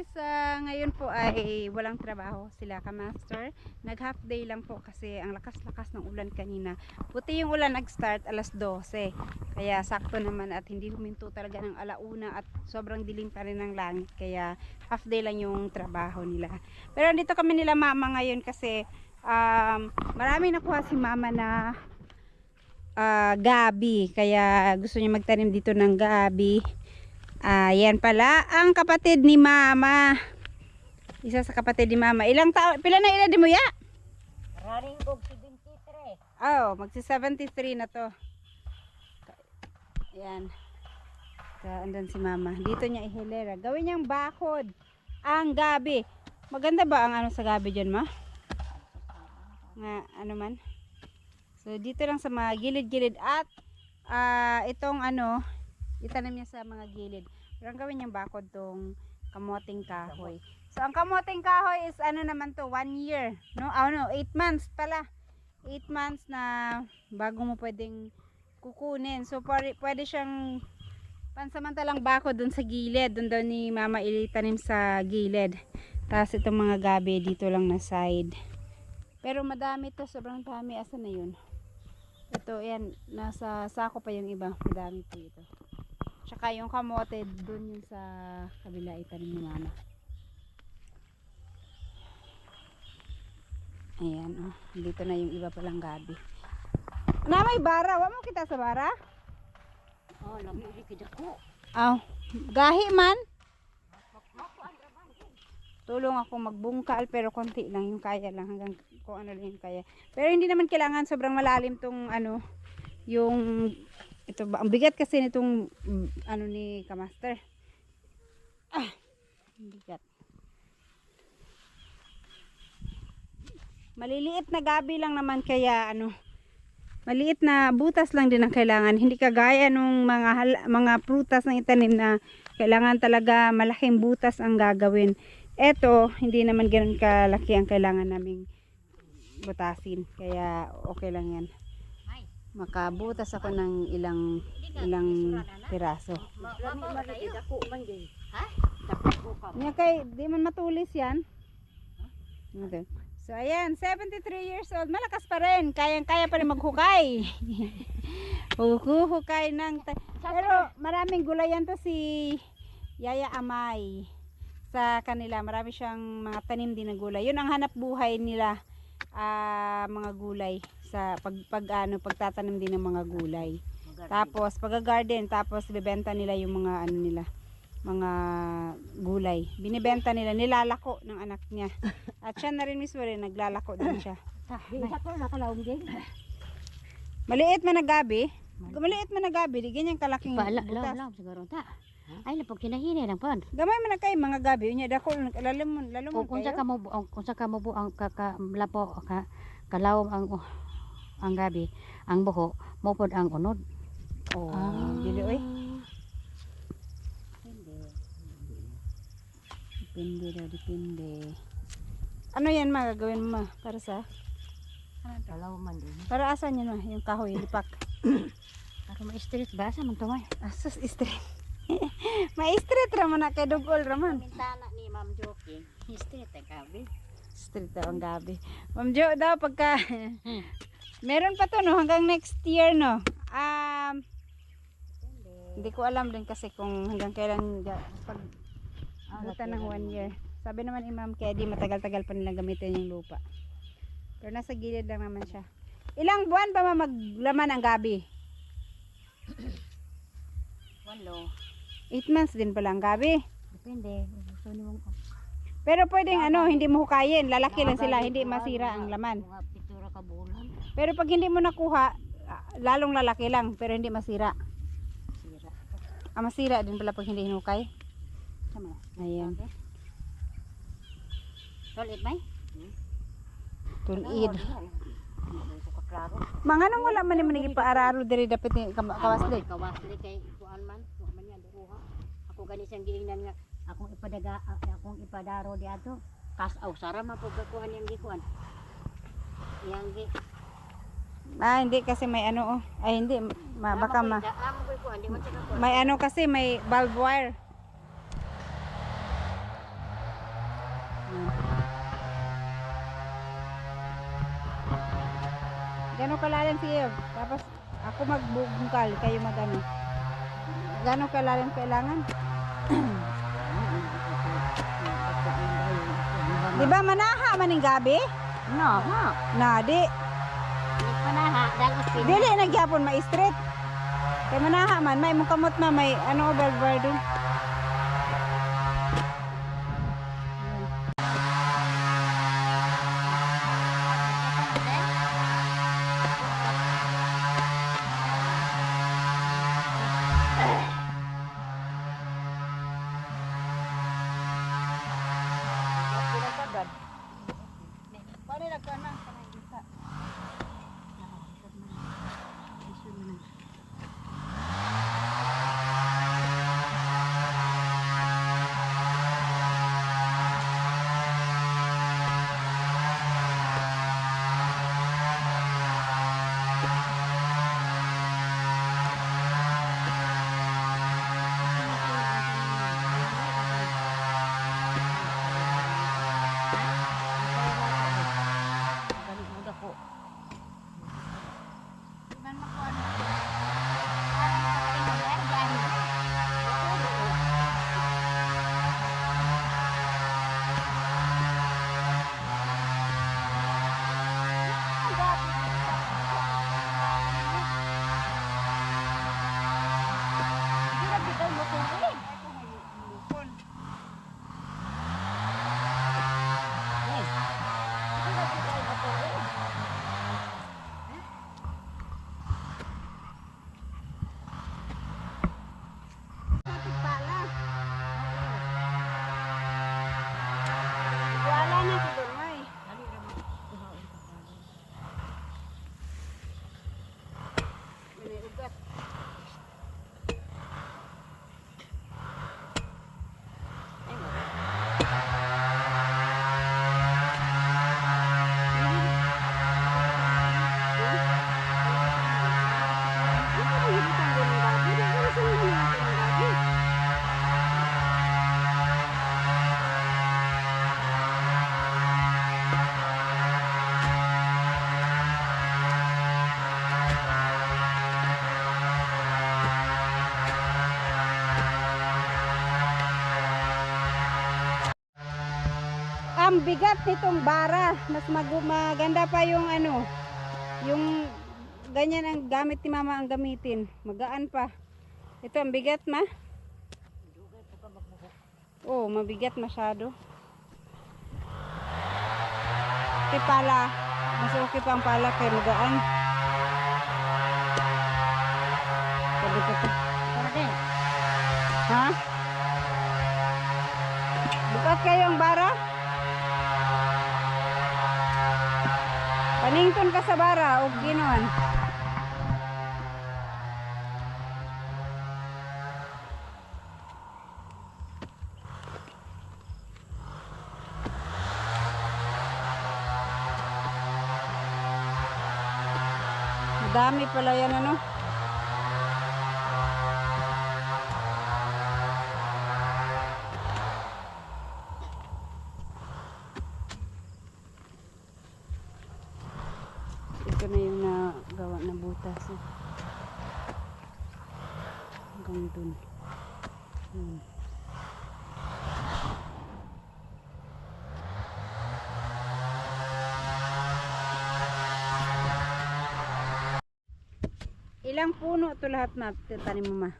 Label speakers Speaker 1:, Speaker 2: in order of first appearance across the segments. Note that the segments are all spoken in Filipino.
Speaker 1: guys, ngayon po ay walang trabaho sila ka-master. Nag half day lang po kasi ang lakas-lakas ng ulan kanina. Buti yung ulan nag-start alas 12. Kaya sakto naman at hindi huminto talaga ng alauna at sobrang dilim pa rin ng langit. Kaya half day lang yung trabaho nila. Pero dito kami nila mama ngayon kasi marami nakuha si mama na gabi. Kaya gusto niya magtanim dito ng gabi. Yan pala ang kapatid ni mama. Isa sa kapatid ni mama. Ilang taon? Pila na edad mo ya?
Speaker 2: Raring kog 73.
Speaker 1: Oh, magsi 73 na to. Yan. Andan si mama. Dito niya ihilera. Gawin niyang bakod ang gabi. Maganda ba ang ano sa gabi dyan, ma? Nga ano man. So dito lang sa mga gilid-gilid at itong ano itanim niya sa mga gilid. Pero ang gawin niyang bakod tong kamoting kahoy. So ang kamoting kahoy is ano naman to, 1 year. No, 8 months pala. 8 months na bago mo pwedeng kukunin. So pwede siyang pansamantalang bakod dun sa gilid. Dun daw ni mama itanim sa gilid. Tapos itong mga gabi dito lang na side. Pero madami to, sobrang dami. Asan na yun? Ito, yan. Nasa sako pa yung iba. Madami po ito. Tsaka yung kamote dun yung sa kabila itanim ni mama. Ayan, oh. Dito na yung iba palang gabi. Na may bara. Wa mo kita sa bara?
Speaker 2: Oh, lami ikid ako.
Speaker 1: Aw, gahi man. Tulong ako magbungkal pero konti lang yung kaya lang hanggang kung ano lang yung kaya. Pero hindi naman kailangan sobrang malalim tong ano, yung ito ba, ang bigat kasi nitong ano ni kamaster. Bigat. Maliliit na gabi lang naman kaya ano, maliit na butas lang din ang kailangan. Hindi kagaya nung mga prutas na itanim na kailangan talaga malaking butas ang gagawin. Eto, hindi naman ganoon kalaki ang kailangan naming butasin. Kaya okay lang yan. Makabutas ako ng ilang piraso.
Speaker 2: Lami malaki dako man din. Ha? Dako ka.
Speaker 1: Nya kay di man matulis yan. Okay. So ayan, 73 years old, malakas pa rin. Kayang-kaya pa rin maghukay. Hukay ng pero maraming gulayan to si Yaya Amay. Sa kanila marami siyang mga tanim din na gulay. Yun ang hanap buhay nila. Mga gulay sa pagtatanim din ng mga gulay. Tapos pag-garden, tapos bebenta nila yung mga ano nila, mga gulay. Binibenta nila, nilalako ng anak niya. At siya na rin mismo rin naglalako din siya.
Speaker 2: Ako nakalawom din.
Speaker 1: Maliit man na gabi. Maliit man na gabi, di ganyan kalaking butas.
Speaker 2: Law siguro ta. Ay napag kinahini lang pon.
Speaker 1: Gamay man na kay mga gabi, unya dako lalumon
Speaker 2: Kung sa
Speaker 1: kayo.
Speaker 2: ka mo ang lapo ka kalawom ang gabi, ang buho mo pod ang unod. Oh,
Speaker 1: dili oy. Depende daw, depende. Ano yan ma, gagawin mo ma? Para sa?
Speaker 2: Kalawom man din.
Speaker 1: Para asan yan ma? Yung kahoy, lipak.
Speaker 2: Ako ma-street ba sa man tumay?
Speaker 1: Asus, street. Ma-street raman na kay dugol raman.
Speaker 2: Mintana ni Ma'am Joking. Street ang gabi.
Speaker 1: Street daw ang gabi. Ma'am Jo daw pagka meron pa to no hanggang next year no. Hindi ko alam din kasi kung hanggang kailan pag abutan ng 1 year. Sabi naman ni Ma'am kaya di matagal-tagal pa nilang gamitin yung lupa. Pero nasa gilid lang naman siya. Ilang buwan ba maglaman ang gabi?
Speaker 2: 1 lo.
Speaker 1: 8 months din pala ang gabi.
Speaker 2: Depende. Gusto niyo
Speaker 1: Pero pwedeng ano, hindi mo hukayin. Lalaki lang sila, hindi masira ang laman.
Speaker 2: mga pitura ka bulan.
Speaker 1: Pero pag hindi mo nakuha, lalong lalaki lang, pero hindi masira.
Speaker 2: Sira.
Speaker 1: Masira din pala pag hindi hinukay.
Speaker 2: Sama.
Speaker 1: Ayan.
Speaker 2: Tolit bay?
Speaker 1: Tulid.
Speaker 2: Ito ka klaro.
Speaker 1: Mga nang wala man ni paararo diri dapat ni kawasli.
Speaker 2: Kawasli kay kuan man. Kuan man yan duha. Ako gani siyang giingnan nga akong ipadaro di ato. Kasaw sara man pud kuan yang gikuan. Yang gi.
Speaker 1: Hindi kasi may ano ay hindi baka
Speaker 2: kuan di man siya kuan.
Speaker 1: may ano kasi may bulb wire. Gano'ng kalalim siya? Tapos ako magbungkal, kayo magano. Gano'ng kalalim kailangan? Di ba manaha maning gabi?
Speaker 2: No, ha.
Speaker 1: Na, di.
Speaker 2: Hindi pa na ha. Dahil ospin.
Speaker 1: Dili nagyapon ma-straight. Kay manaha man, may mong kamot na, may ano, barbar doon. Paano nagkanang kanang isa? Man makuha na. Wala na si Dormay. May ugat. Ang bigat nitong bara, mas maganda pa yung ano, yung ganyan ang gamit ni mama ang gamitin, magaan pa. Ito ang bigat ma. Oh, mabigat masyado. Ito pala, mas okay pa ang pala kay magaan. Sabi ko to. Ha? Bukat kayo ang bara? Panington ka sa bara o ginoan. Dami pala yan ano. Ito na yung nagawa na butas. Hanggang dun. Ilang puno to lahat na tanim mo ma?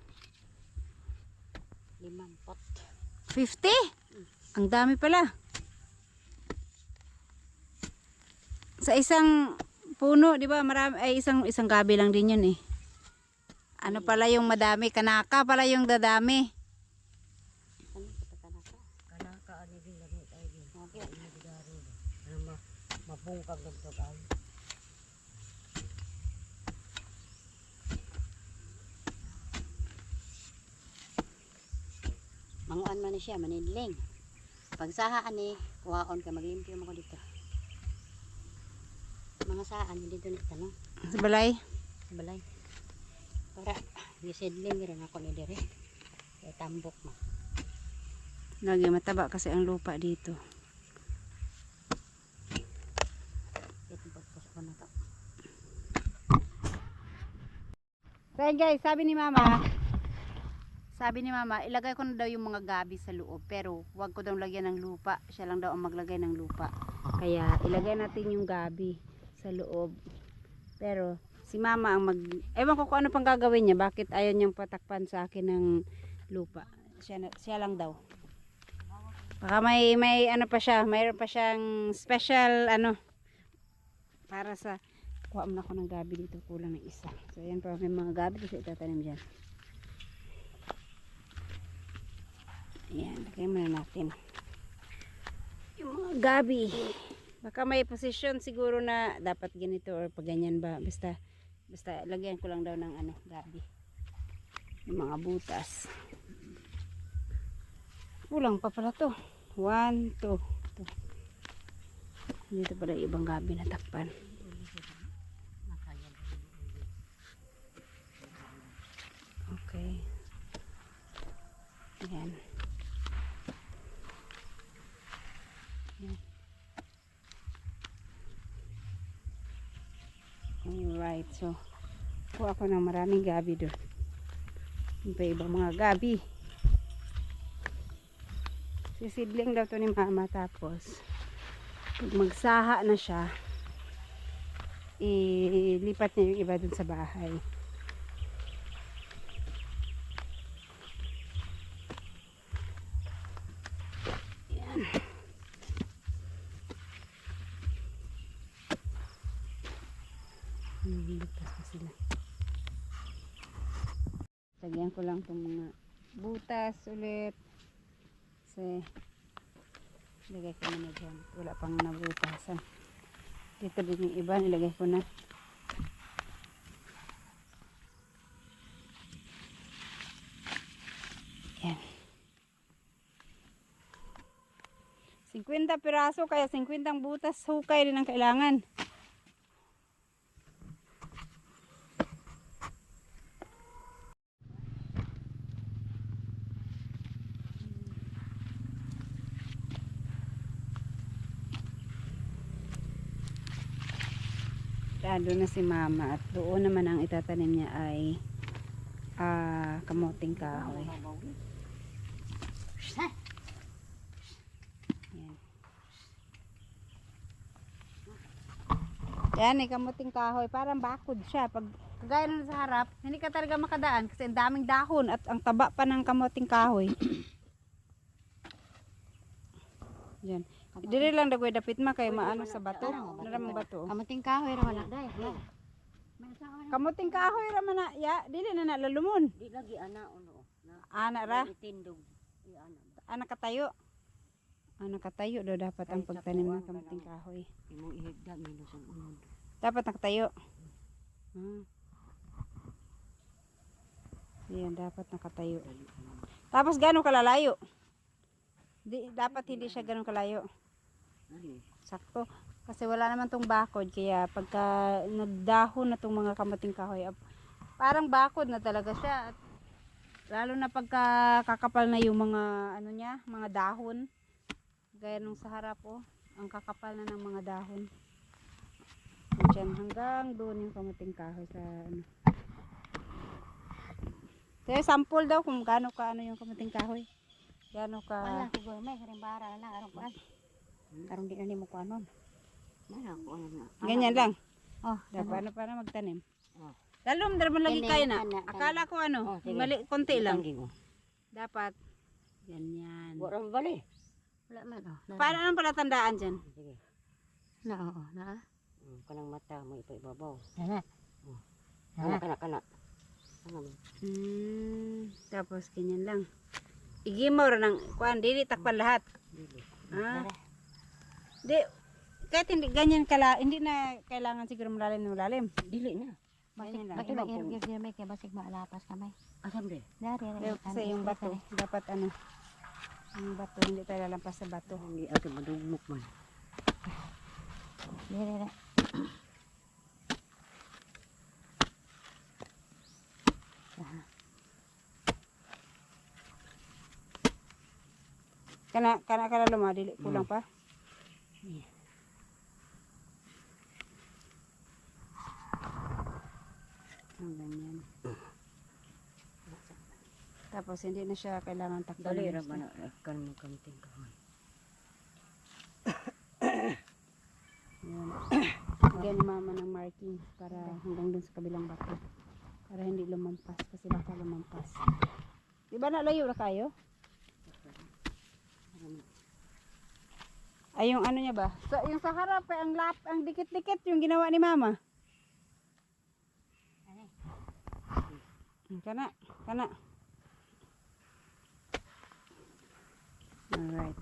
Speaker 2: 5 pot.
Speaker 1: 50? Ang dami pala. Sa isang puno, di ba? Marami ay isang gabi lang din 'yun eh. Ano pala yung madami? Kanaka pala yung dadami.
Speaker 2: Ano sa kanaka? Kanaka ani din gamit ay din. Okay, ini digaro. Ano mapungkag dagdag ay. Manguan man ni siya, manidling. Pag sahaan ni, kuhaon ka, maglimpyo mo ko dito. Mga saan, dito na tanong.
Speaker 1: Sa balay?
Speaker 2: Sa balay. Para, gisidling rin ako ni dire. Kaya tambok mo.
Speaker 1: Lagi mataba kasi ang lupa dito.
Speaker 2: Kaya tambok ko na to.
Speaker 1: Kaya guys, sabi ni mama, ilagay ko na daw yung mga gabi sa loob. Pero wag ko daw lagyan ng lupa. Siya lang daw ang maglagay ng lupa. Kaya ilagay natin yung gabi sa loob. Pero si mama ang ewan ko kung ano pang gagawin niya. Bakit ayaw niyang patakpan sa akin ng lupa. Siya lang daw. Baka may ano pa siya. Mayroon pa siyang special ano. Para sa kuha mo na ako ng gabi dito. Kulang ng isa. So yan pa. May mga gabi kasi itatanim dyan. Ayan, lagay muna natin yung mga gabi. Baka may position siguro na dapat ganito or pag ganyan ba. Basta lagyan ko lang daw ng ano, gabi. Yung mga butas. Kulang pa pala to. 1, 2. Dito pala yung ibang gabi na takpan. Okay. Ayan. Alright, so kuha ako ng maraming gabi doon. Yung pa ibang mga gabi. Sisidling daw to ni mama, tapos pag magsaha na siya, ilipat niya yung iba dun sa bahay. Ligtas pa sila. Lagyan ko lang itong mga butas ulit kasi lagay ko na dyan, wala pang nabutasan. Dito din yung iba nilagay ko na. Yan, 50 piraso kaya 50 butas hukay din ang kailangan. Doon na si mama at doon naman ang itatanim niya ay kamuting kahoy. Yan kamuting kahoy, parang bakod siya. Pag kagaya na sa harap, hindi ka talaga makadaan kasi ang daming dahon at ang taba pa ng kamuting kahoy. Yan. Dili lang dagway dapit ma kay maano sa bato. Naramang bato.
Speaker 2: Kamuting kahoy ra man day.
Speaker 1: Kamuting kahoy ra man na ya, dili na nalalumon.
Speaker 2: Di lagi ana uno.
Speaker 1: Ana ra.
Speaker 2: Itindog.
Speaker 1: Ana katayo. Ana katayo daw dapat ang pagtanim ng kamuting kahoy.
Speaker 2: Imo ihigda minus ang unod.
Speaker 1: Dapat nakatayo. Yan, dapat nakatayo. Tapos gaano kalalayo? Dapat hindi siya ganun kalayo. Sakto. Kasi wala naman tong bakod. Kaya pagka nagdahon na tong mga kamuting kahoy, parang bakod na talaga siya. At lalo na pagka kakapal na yung mga ano niya, mga dahon. Gaya nung sa harap ang kakapal na ng mga dahon. Diyan hanggang doon yung kamuting kahoy sa ano. Kaya sample daw kung gaano ka ano yung kamuting kahoy. Gaano ka.
Speaker 2: Wala siguro may karimbara lang aron kuan. Karong di na nimo kuanon. Mala ko ano na.
Speaker 1: Ganyan lang.
Speaker 2: Dapat
Speaker 1: Paano para magtanim? Lalom draman lagi kayo na. Akala ko ano, mali konti lang. Dapat ganyan.
Speaker 2: Wala man bali. Wala man
Speaker 1: Paano ang pala tandaan diyan?
Speaker 2: Sige. Na. Kanang mata mo ipababaw. Kana.
Speaker 1: Tapos ganyan lang. Igimaw ra ng kuan, dili takpan lahat. Di kahit hindi ganyan hindi na kailangan siguro malalim.
Speaker 2: Dili na.
Speaker 1: Ganyan lang.
Speaker 2: Bakit mag-irgir may kay basig maalapas kamay. Asam de. Dari.
Speaker 1: Kasi yung bato, dapat ano. Yung bato, hindi tayo lalampas sa bato.
Speaker 2: Hindi ato madugmok man. Dari. Kana lumadili kulang pa. Ang ganyan.
Speaker 1: Tapos hindi na siya kailangan takpan.
Speaker 2: Dali
Speaker 1: ng
Speaker 2: ra
Speaker 1: gusto.
Speaker 2: man kan mo kamting kahoy.
Speaker 1: Yan. Lagyan ni mama ng markings para hanggang dun sa kabilang bato. Para hindi lumampas kasi baka lumampas. Di ba nalayo na kayo? Ay yung ano niya ba? So, yung sa harap ay ang dikit-dikit yung ginawa ni mama. Kana. Alright.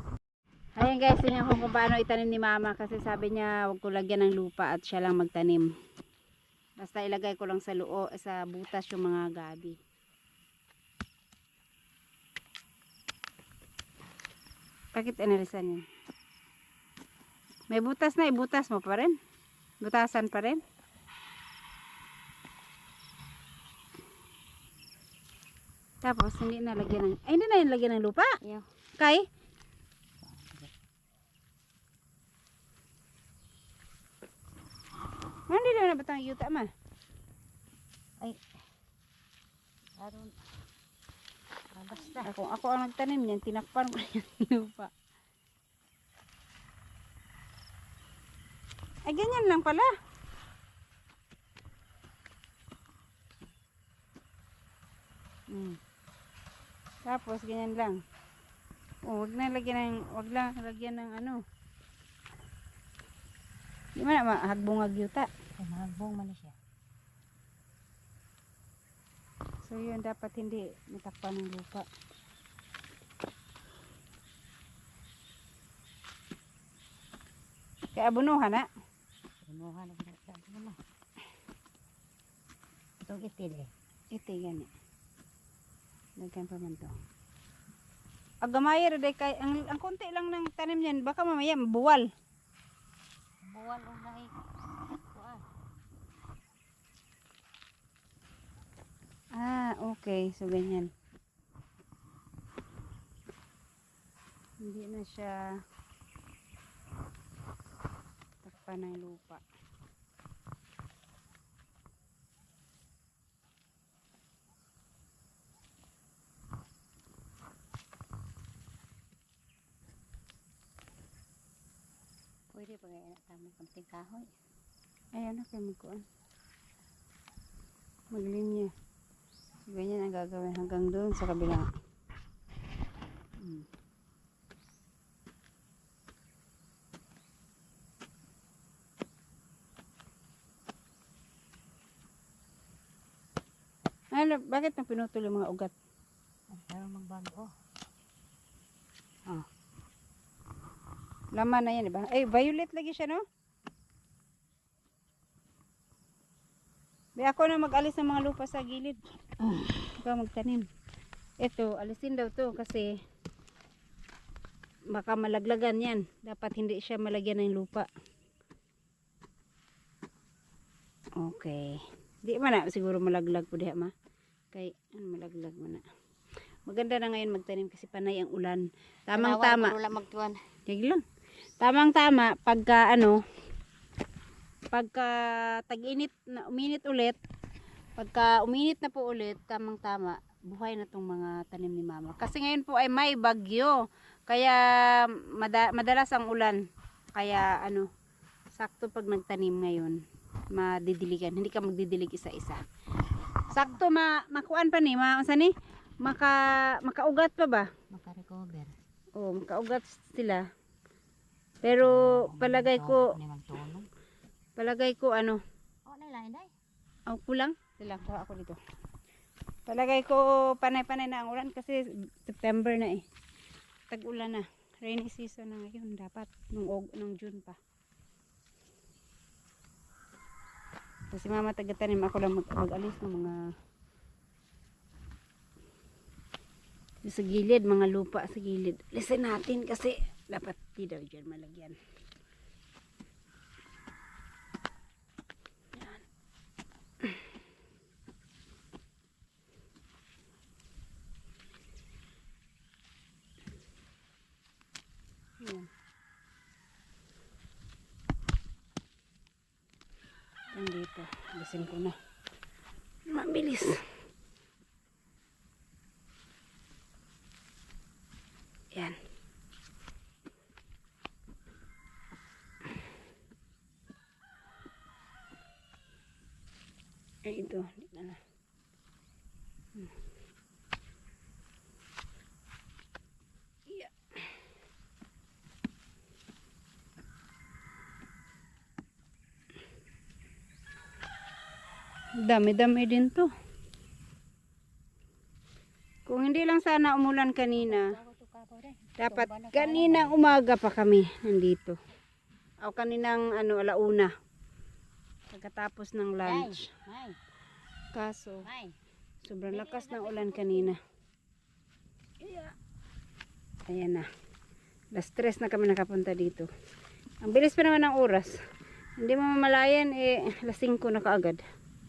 Speaker 1: Ayan guys, tingnan ko kung paano itanim ni mama kasi sabi niya huwag ko lagyan ng lupa at siya lang magtanim. Basta ilagay ko lang sa sa butas yung mga gabi. Bakit inalisan yun? May butas na, ibutas mo pa rin? Butasan pa rin? Tapos hindi na lagyan ng, ay hindi na yung lagyan ng lupa?
Speaker 2: Iyo.
Speaker 1: Kay? Hindi na batang yuta ma.
Speaker 2: Ay. Aron. Basta.
Speaker 1: Ako ang nagtanim niyan, tinakpan ko yung lupa. Ay ganyan lang pala. Tapos ganyan lang. Oh, wag lang lagyan ng ano. Di man na mahagbungag yuta.
Speaker 2: Mahagbong man siya.
Speaker 1: So yun dapat hindi matakpan ng lupa. Kaya abunuhan na.
Speaker 2: Abunuhan na sa ano. Itong itil eh.
Speaker 1: Ito gani. Lagyan pa man to. Agamay day kay ang konti lang ng tanim niyan baka mamaya mabuwal.
Speaker 2: Buwal o nahi. Kuan.
Speaker 1: Okay. So ganyan. Hindi na siya takpan ng lupa.
Speaker 2: Pwede pa kaya tamang kamting kahoy.
Speaker 1: Ayan na kayo magkuhan. Maglinya. Ganyan ang gagawin hanggang doon sa kabila. Ay, bakit nang pinutol yung mga ugat?
Speaker 2: Pero magbago.
Speaker 1: Laman na yan, diba? Ay, violet lagi siya, no? Di ako na mag-alis ng mga lupa sa gilid. Ikaw magtanim. Ito, alisin daw to kasi baka malaglagan yan. Dapat hindi siya malagyan ng lupa. Okay. Di man na siguro malaglag po diha ma. Kay malaglag man na. Maganda na ngayon magtanim kasi panay ang ulan. Tamang-tama.
Speaker 2: Magtuan.
Speaker 1: Sige lang. Tamang-tama pagka pagka tag-init na uminit ulit, pagka uminit na po ulit, tamang-tama buhay na tong mga tanim ni mama. Kasi ngayon po ay may bagyo. Kaya madalas ang ulan. Kaya sakto pag nagtanim ngayon, madidiligan. Hindi ka magdidilig isa-isa. Sakto makuan pa ni, makaugat pa ba?
Speaker 2: Maka-recover.
Speaker 1: Oh, makaugat sila. Pero palagay ko
Speaker 2: Oh, nailain day.
Speaker 1: kulang. Sila kuha ako dito. Palagay ko panay-panay na ang ulan kasi September na eh. Tag-ulan na. Rainy season na ngayon dapat nung June pa. Kasi mama taga-tanim, ako lang mag-alis ng mga sa gilid, mga lupa sa gilid. Listen natin kasi dapat di daw dyan malagyan. Yan. Yan dito. Alisin ko na. Mabilis. Ay, ito. Dito na. Yeah. Dami-dami din to. Kung hindi lang sana umulan kanina, dapat kaninang umaga pa kami nandito. O kaninang ano, alauna. Pagkatapos ng lunch. Kaso, sobrang lakas ng ulan kanina. Ayan na. Alas 3 na kami nakapunta dito. Ang bilis pa naman ng oras. Hindi mo mamalayan, alas 5 na kaagad.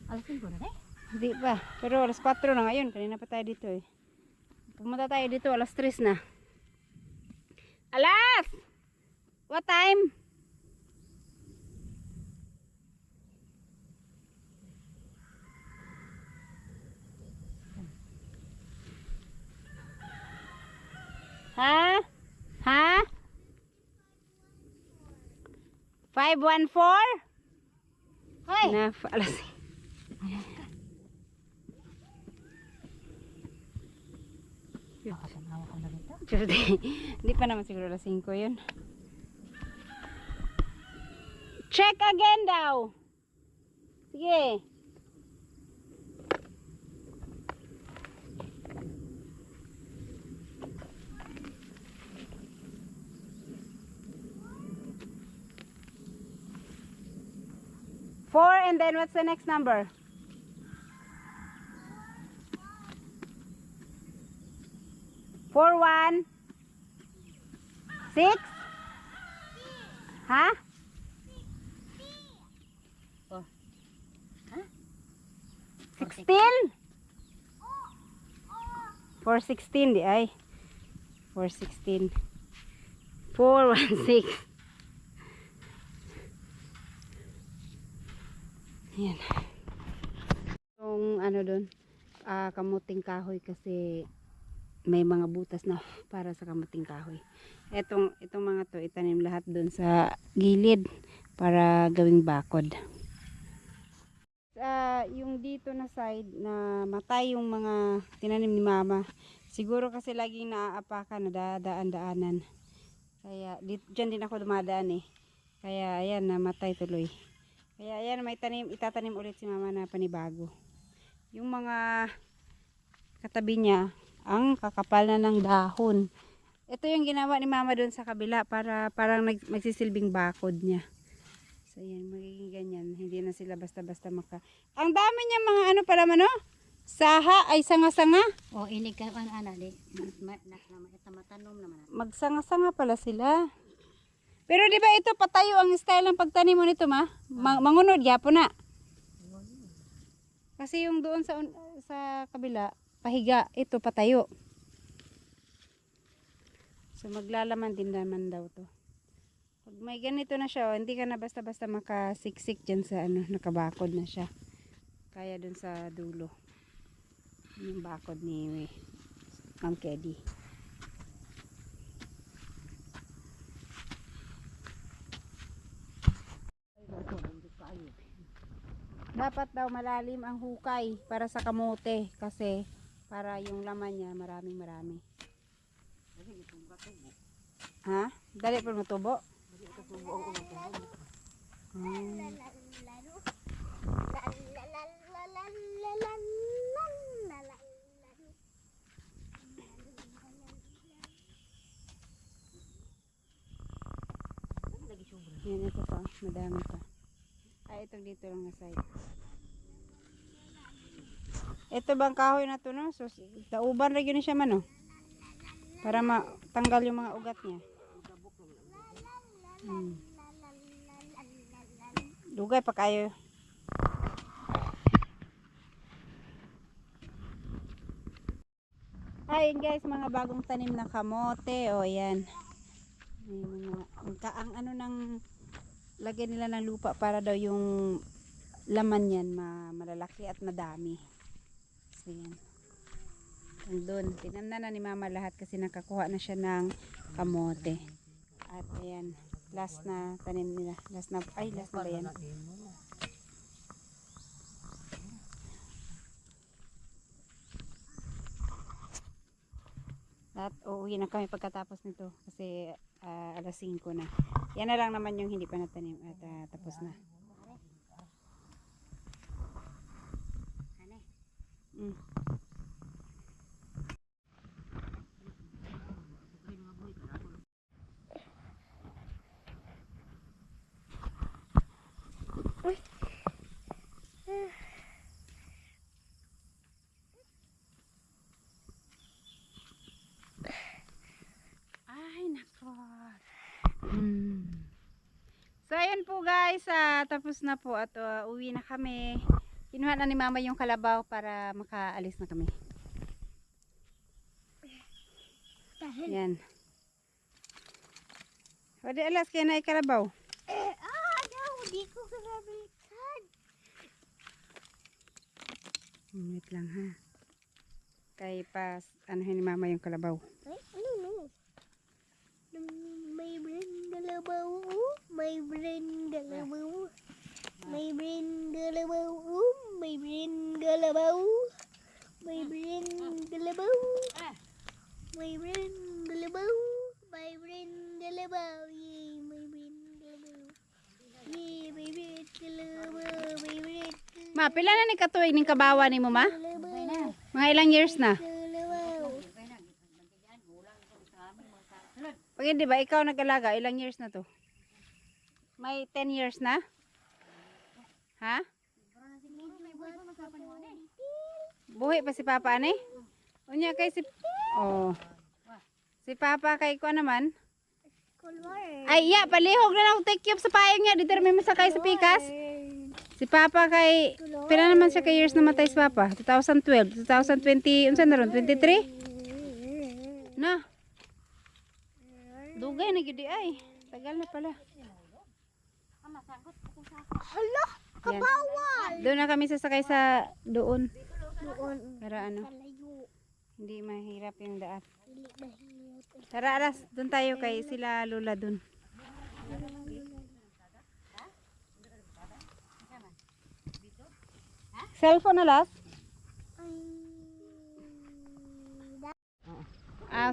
Speaker 2: Alas 5 na eh?
Speaker 1: Hindi pa. Pero alas 4 na ngayon. Kanina pa tayo dito eh. Pumunta tayo dito, alas 3 na. Alas! What time? Ha? Ha? 5:14?
Speaker 2: Hoy!
Speaker 1: Na, alas.
Speaker 2: Nakasanawa ko na dito.
Speaker 1: Hindi pa naman siguro alas 5 yun. Check again daw. Sige. Four, and then what's the next number? 4, 1, 6. Ha?
Speaker 2: Oh. Ha?
Speaker 1: 16? 416 di ay. 416. 416. Yan. Yung ano doon, kamuting kahoy kasi may mga butas na para sa kamuting kahoy. Itong mga to itanim lahat doon sa gilid para gawing bakod. Yung dito na side na matay yung mga tinanim ni mama. Siguro kasi laging naaapakan, nadadaan-daanan. Kaya dyan din ako dumadaan eh. Kaya ayan, namatay tuloy. Kaya ayan, itatanim ulit si mama na panibago. Yung mga katabi niya, ang kakapal na ng dahon. Ito yung ginawa ni mama doon sa kabila para parang magsisilbing bakod niya. So ayan, magiging ganyan. Hindi na sila basta-basta Ang dami niya mga ano pala mano? Saha ay sanga-sanga.
Speaker 2: O inig ka man ana di. Matanom naman.
Speaker 1: Magsanga-sanga pala sila. Pero di ba ito patayo ang style ng pagtanim mo nito mangunod gyapon na. Kasi yung doon sa kabila pahiga, ito patayo. So maglalaman din naman daw to. Pag may ganito na siya, hindi ka na basta-basta makasiksik dyan sa ano, nakabakod na siya. Kaya dun sa dulo. Yung bakod ni Ma'am Kedi. Dapat daw malalim ang hukay para sa kamote kasi para yung laman niya marami. Ha? Dali pa matubo? Yan, ito pa, madami pa. Ay, ito dito lang na side. Ito bang kahoy na to, no? So, dauban rin yun siya man, no? Para matanggal yung mga ugat niya. Dugay pa kayo. Ayun guys, mga bagong tanim na kamote. O, yan. Ang ano ng lagyan nila ng lupa para daw yung laman yan malalaki at madami. So yan. Doon, tinamnan na ni mama lahat kasi nakakuha na siya ng kamote. At ayan, last na tanim nila. Last na ba yan? Uwi na kami pagkatapos nito kasi alas 5 na. Yan na lang naman yung hindi pa natanim at tapos na. Mm. Ay, nako. So, ayan po guys. Tapos na po at uwi na kami. Kinuha na ni mama yung kalabaw para makaalis na kami. Yan. Wadi alas kaya na ikalabaw.
Speaker 2: Di ko kalabitan.
Speaker 1: Wait lang ha. Kay pas, anahin ni mama yung kalabaw.
Speaker 2: Ay, ano no? May brain galabaw. May brain galabaw. May brain galabaw. May brain galabaw. May brain galabaw. May brain galabaw. May brain galabaw. Yay, may brain galabaw. Yay, may brain galabaw. May brain
Speaker 1: Ma, pila na ni katuig ning kabawa ni mo ma?
Speaker 2: galabaw.
Speaker 1: Mga ilang years na?
Speaker 2: Galabaw.
Speaker 1: Pag hindi ba, ikaw nag-alaga, ilang years na to? May 10 years na? Ha? Buhi pa si Papa ani? Unya kay si Oh. Si Papa kay ko naman. Ay, ya, palihog na lang take up sa payong niya, dito may masakay sa pikas. Si Papa kay pila naman siya kay years namatay si Papa? 2012, 2020, unsa na ron? 23? Na. Dugay na gidi ay. Tagal na pala.
Speaker 2: Hala, kabawal.
Speaker 1: Doon na kami sasakay sa doon.
Speaker 2: Doon.
Speaker 1: Para ano,
Speaker 2: Malayo.
Speaker 1: hindi mahirap yung daan.
Speaker 2: Dili mahirap.
Speaker 1: Tara alas, doon tayo kay sila Lola doon. Cellphone na last?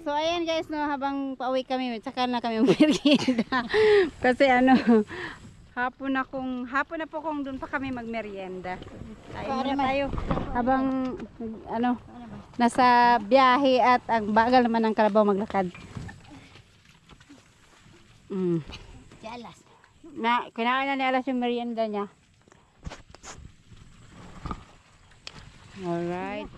Speaker 1: So ayan guys, no, habang pauwi kami, tsaka na kami merienda. Kasi ano, hapon na po kung doon pa kami magmerienda. Kain muna tayo habang ano, nasa biyahe at ang bagal naman ng kalabaw maglakad.
Speaker 2: Si Alas.
Speaker 1: Kinain na ni Alas yung merienda niya. Alright.